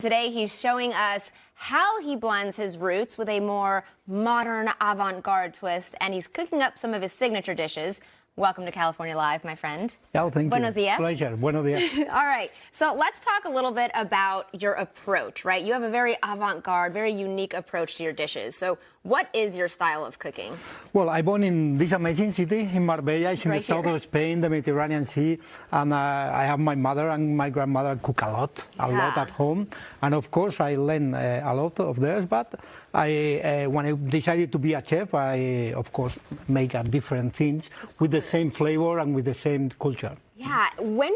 Today, he's showing us how he blends his roots with a more modern avant-garde twist, and he's cooking up some of his signature dishes. Welcome to California Live, my friend. Oh, thank you. Buenos dias. Pleasure. Buenos dias. All right. So let's talk a little bit about your approach, right? You have a very avant-garde, very unique approach to your dishes. So what is your style of cooking? Well, I born in this amazing city in Marbella. It's in the south of Spain, the Mediterranean Sea. And I have my mother and my grandmother cook a lot at home. And of course, I learn a lot of theirs. But when I decided to be a chef, I, of course, make different things with the same flavor and with the same culture. Yeah. When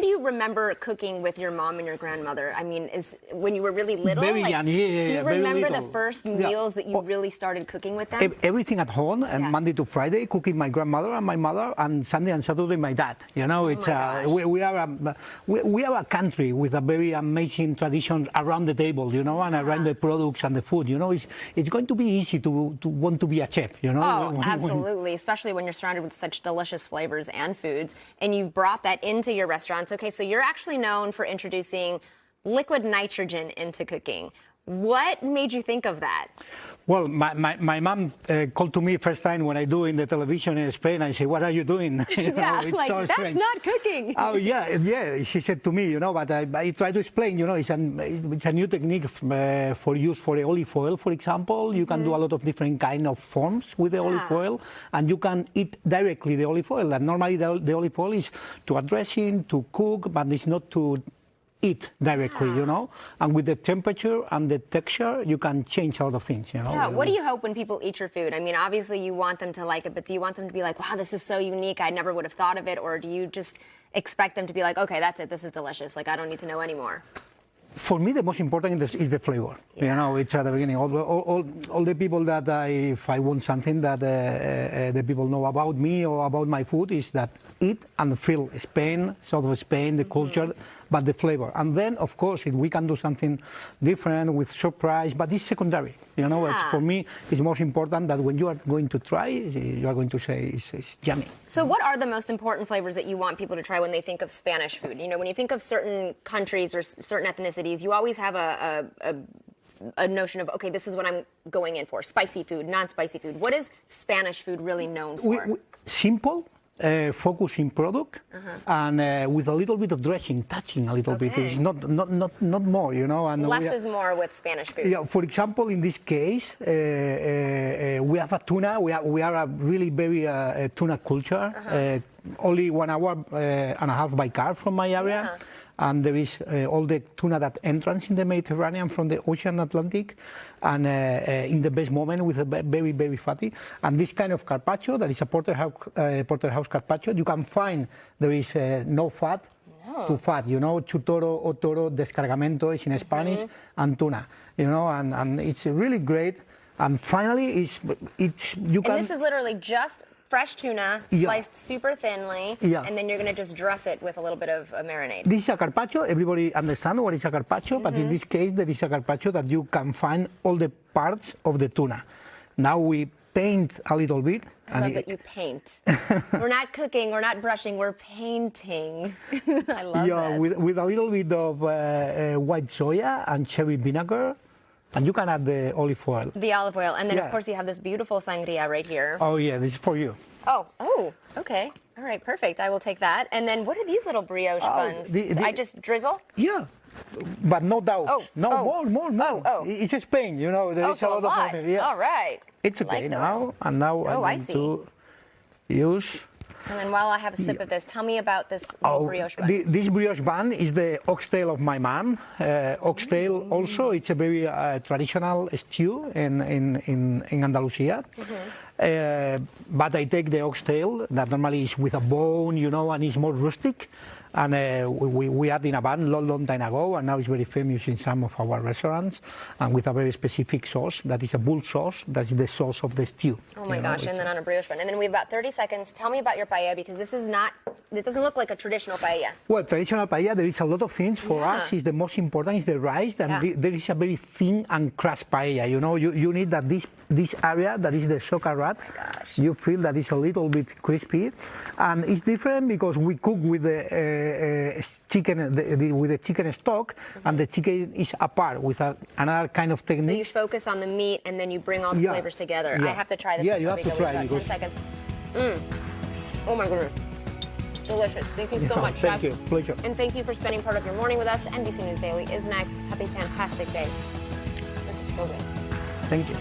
do you remember cooking with your mom and your grandmother? I mean, is when you were really little? Very young, do you remember little. the first meals that you really started cooking with them? Everything at home, and Monday to Friday, cooking my grandmother and my mother, and Sunday and Saturday my dad. You know, it's we are a country with a very amazing tradition around the table. You know, and around the products and the food. You know, it's going to be easy to want to be a chef. You know. Oh, absolutely, especially when you're surrounded with such delicious flavors and foods. And you've brought that into your restaurants. Okay, so you're actually known for introducing liquid nitrogen into cooking. What made you think of that? Well, my mom called to me first time when I do in the television in Spain. I say, "What are you doing?" You know, it's like so that's strange. not cooking. Oh yeah. She said to me, you know, but I try to explain. You know, it's a new technique for use for the olive oil, for example. You can do a lot of different kind of forms with the olive oil, and you can eat directly the olive oil. And normally the olive oil is to a dressing, to cook, but it's not to eat directly, you know, and with the temperature and the texture, you can change a lot of things, you know. Yeah, what do you hope when people eat your food? I mean, obviously you want them to like it, but do you want them to be like, wow, this is so unique, I never would have thought of it, or do you just expect them to be like, okay, that's it, this is delicious, like I don't need to know anymore? For me, the most important is the flavor. You know, it's at the beginning. All the people that if I want something that the people know about me or about my food is that eat and feel Spain, south of Spain, the culture, but the flavor. And then, of course, if we can do something different with surprise, but it's secondary. You know, it's, for me, it's most important that when you are going to try, you are going to say it's yummy. So what are the most important flavors that you want people to try when they think of Spanish food? You know, when you think of certain countries or certain ethnicities, you always have a notion of, okay, this is what I'm going in for. Spicy food, non-spicy food. What is Spanish food really known for? Simple. Focus in product and with a little bit of dressing, touching a little bit. It's not more, you know. And less is more with Spanish food. Yeah, for example, in this case, we have a tuna. We are a really very tuna culture. Only 1 hour and a half by car from my area. And there is all the tuna that entrance in the Mediterranean from the Ocean Atlantic, and in the best moment with a very, very fatty. And this kind of carpaccio, that is a porterhouse carpaccio, you can find there is no fat to fat, you know, chutoro o toro, descargamento is in Spanish, and tuna, you know, and it's really great. And finally, you can. And this is literally just fresh tuna, sliced super thinly, and then you're going to just dress it with a little bit of a marinade. This is a carpaccio. Everybody understands what is a carpaccio, but in this case, there is a carpaccio that you can find all the parts of the tuna. Now we paint a little bit. I love that you paint. We're not cooking, we're not brushing, we're painting. I love this. With a little bit of white soya and cherry vinegar. And you can add the olive oil. The olive oil. And then, of course, you have this beautiful sangria right here. Oh, yeah, this is for you. Oh, okay. All right, perfect. I will take that. And then what are these little brioche buns? So I just drizzle? Yeah, but no doubt. More. It's Spain, you know. There is a lot of. All right. It's okay now. And now I'm going to use. And then while I have a sip of this, tell me about this brioche bun. This brioche bun is the oxtail of my mom. Oxtail also, it's a very traditional stew in Andalusia. But I take the oxtail that normally is with a bone, you know, and it's more rustic. And we add in a bun long time ago, and now it's very famous in some of our restaurants, and with a very specific sauce that is a bull sauce, that is the sauce of the stew. Oh my gosh, and then on a brioche bun. And then we have about 30 seconds. Tell me about your paella, because this is not, it doesn't look like a traditional paella. Well, traditional paella, there is a lot of things. For us, is the most important is the rice, and there is a very thin and crushed paella. You know, you need that this area, that is the socarrat, you feel that it's a little bit crispy, and it's different because we cook with the chicken with the chicken stock, and the chicken is apart with another kind of technique. So you focus on the meat, and then you bring all the flavors together. I have to try this. Yeah, you have to try it. 10 seconds. Oh my goodness. Delicious. Thank you so much, Chef. Thank you. Pleasure. And thank you for spending part of your morning with us. NBC News Daily is next. Have a fantastic day. This is so good. Thank you.